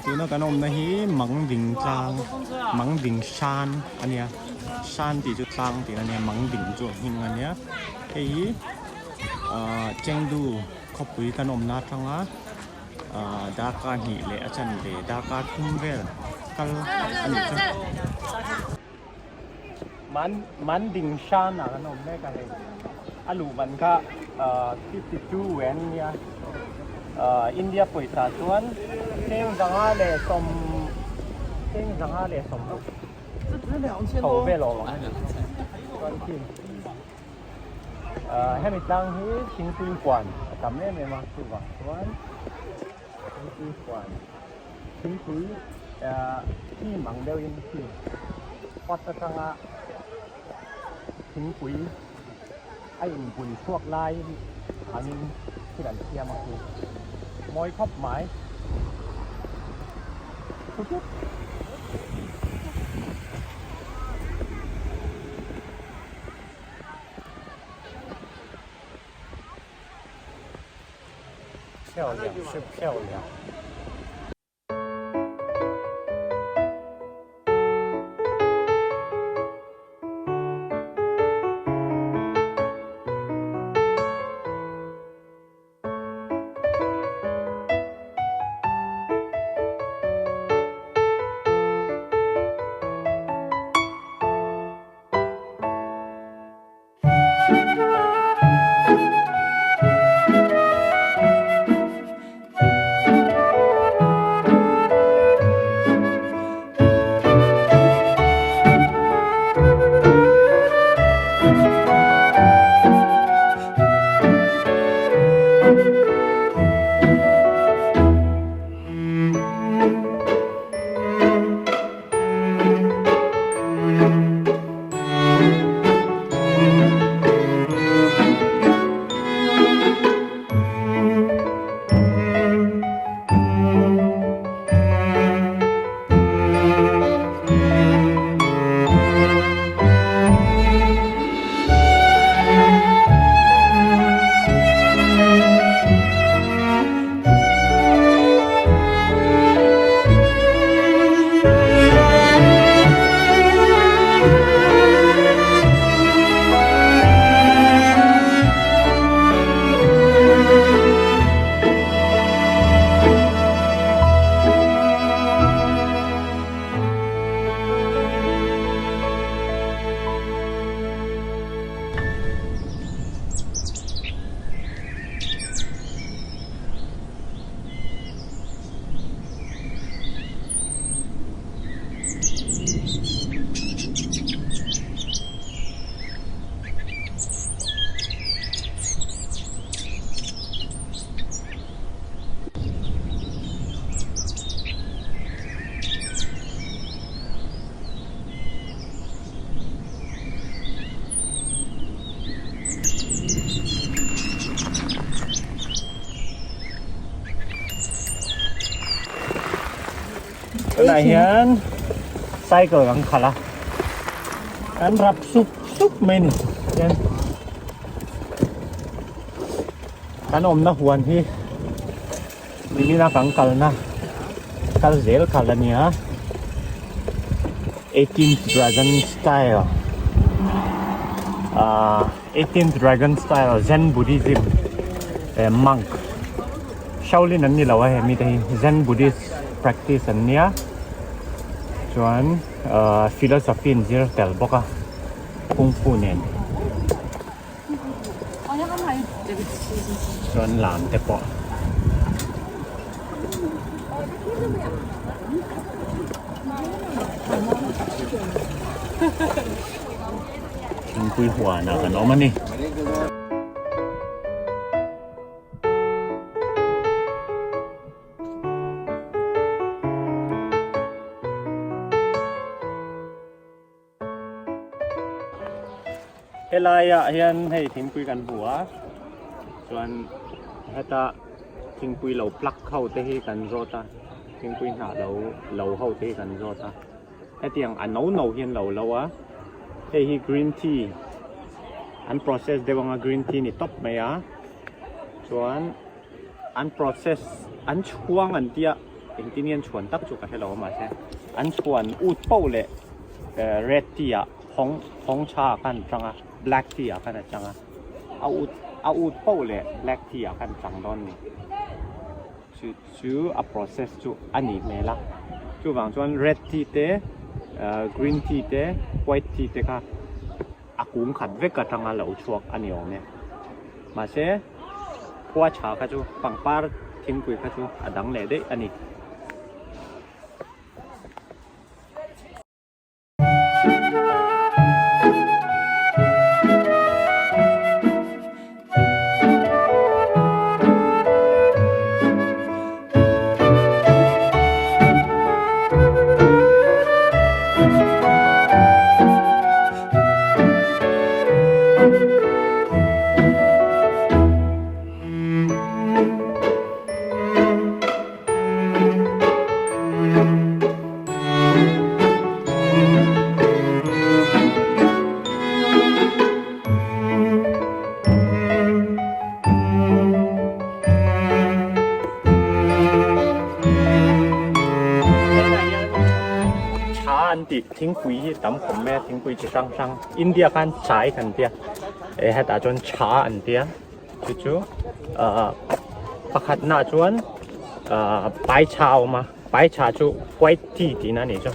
ตัวนั้นกันอมนะฮีมังดิ่งจางมังดิ่งชานอันเนี้ยชานตีจุดจางตีอันเนี้ยมังดิ่งจุดหิงอันเนี้ยเฮ้ยเจงดูขบปุยกันอมนาทังอ่ะดาการหิเลอาจารย์เลดาการทุ่มเวลกัลอันนี้จ้ะมันดิ่งชานอ่ะกันอมได้กันเลยอาลูมันก็ที่ติดจูแหวนเนี่ยอินเดียป่วยสาส่วนเท่งจังหะเลยสมเท่งจังหะเลยสมเขาเวลล์หรอวันที่ให้มีตังค์ที่ชิงคุยกวนจำได้ไหมมาคือว่าวันชิงคุยกวนชิงคุยที่มังเดียวยังที่วัดจังหะชิงคุยไอ้บุญพวกลายอันนี้ที่ดันเทียมาคือมอยครอบหมายทุก漂亮是漂亮。Này hiền sai cờ gắng khá là ăn rập súp mình hiền ăn ôm nó huồn hi mình na gắng cալ dễ cալ là nhá 18th Dragon Style 18th Dragon Style Zen Buddhism monk Shaolin anh như là vậy mình thấy Zen Buddhist practice anh nhá chuan philosophy in zero tel boka kung fu nen chuan lam te po chung pui hua na kan om ani Helaya hian hei thingpui kan hua chuan heta thingpui lo plak khau te hi kan zota thingpui hna lo ho te kan zota hetiang no hian lo a hei hi green tea unprocessed dewanga green tea ni top mai a chuan unprocessed an chuang an tia เองที่นี่ชวนตักจุกกันให้เรามาใช่อันชวนอูดเป้าเลยred tea อ่ะของชากันจังอ่ะ black tea อ่ะกันจังอ่ะเอาอูดเป้าเลย black tea อ่ะกันจังดอนนี่ชื่อ a process จูอันนี้ไม่ละจูบางส่วน red tea เต้green tea เต้ white tea เต้ค่ะอากุ้งขัดเวกกระทังอ่ะเหลาชัวอันนี้องเนี่ยมาเช่พวกชาค่ะจูฝั่งป้าทิ้งกุยค่ะจูอ่ะดังเลยได้อันนี้อันติทิ้งคุยตำผมแม่ทิ้งคุยจะช่างอินเดียกันใช้กันเดียให้ตาจนช้าอันเดียจู่ประคัดหน้าจวนไปชามาไปชาจู่ไว้ที่ที่นั่นนี่จ้ะ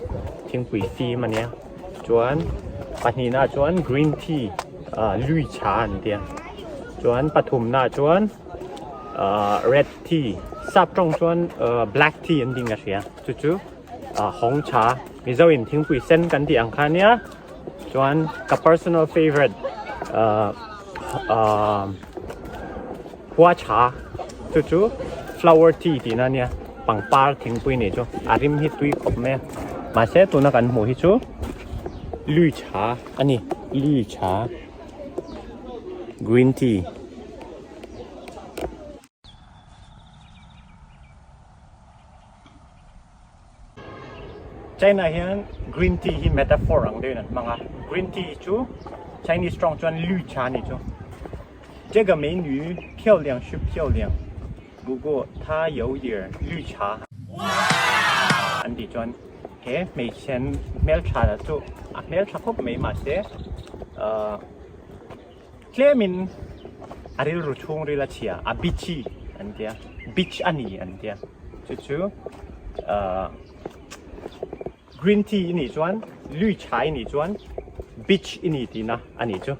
ทิ้งคุยฟีมันเนี้ยจวนปัจจุบันจวนกรีนทีลุยชาอันเดียจวนปฐุมหน้าจวนred tea ซับตรงจวนblack tea อันดิ้งกันเสียจู่หงชามีเจ้าอินทิ้งปุ๋ยเส้นกันที่อังคารเนี้ยจวนกับ personal favorite หัวชาจู่ๆ flower tea ที่นั่นเนี่ยปังปาร์ทิ้งปุ๋ยเนี่ยจ้ะอาริมฮิตุยขบแม่มาเสตัวนักกันหมูฮิจูลุยชาอันนี้ลุยชา green tea China hian green tea hi metaphor ang de nan manga green tea chu Chinese strong chuan lu cha ni chu 这个美女漂亮是漂亮不过她有点绿茶哇อันที่จวนเฮ้ไม่เช่นเมลชาละจูเมลชาคบไม่มาเสียเคลมินอะไรรู้ช่วงเรื่องเชียบิชีอันเดียบิชอันนี้อันเดียจู่green tea นี่จวนลุยชานี่จวนบิชนี่ดีนะอันนี้จู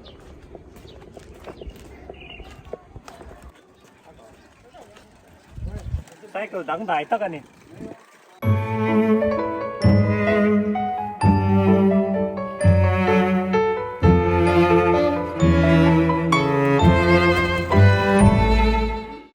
ไซเคิลดังได้ตักอันนี้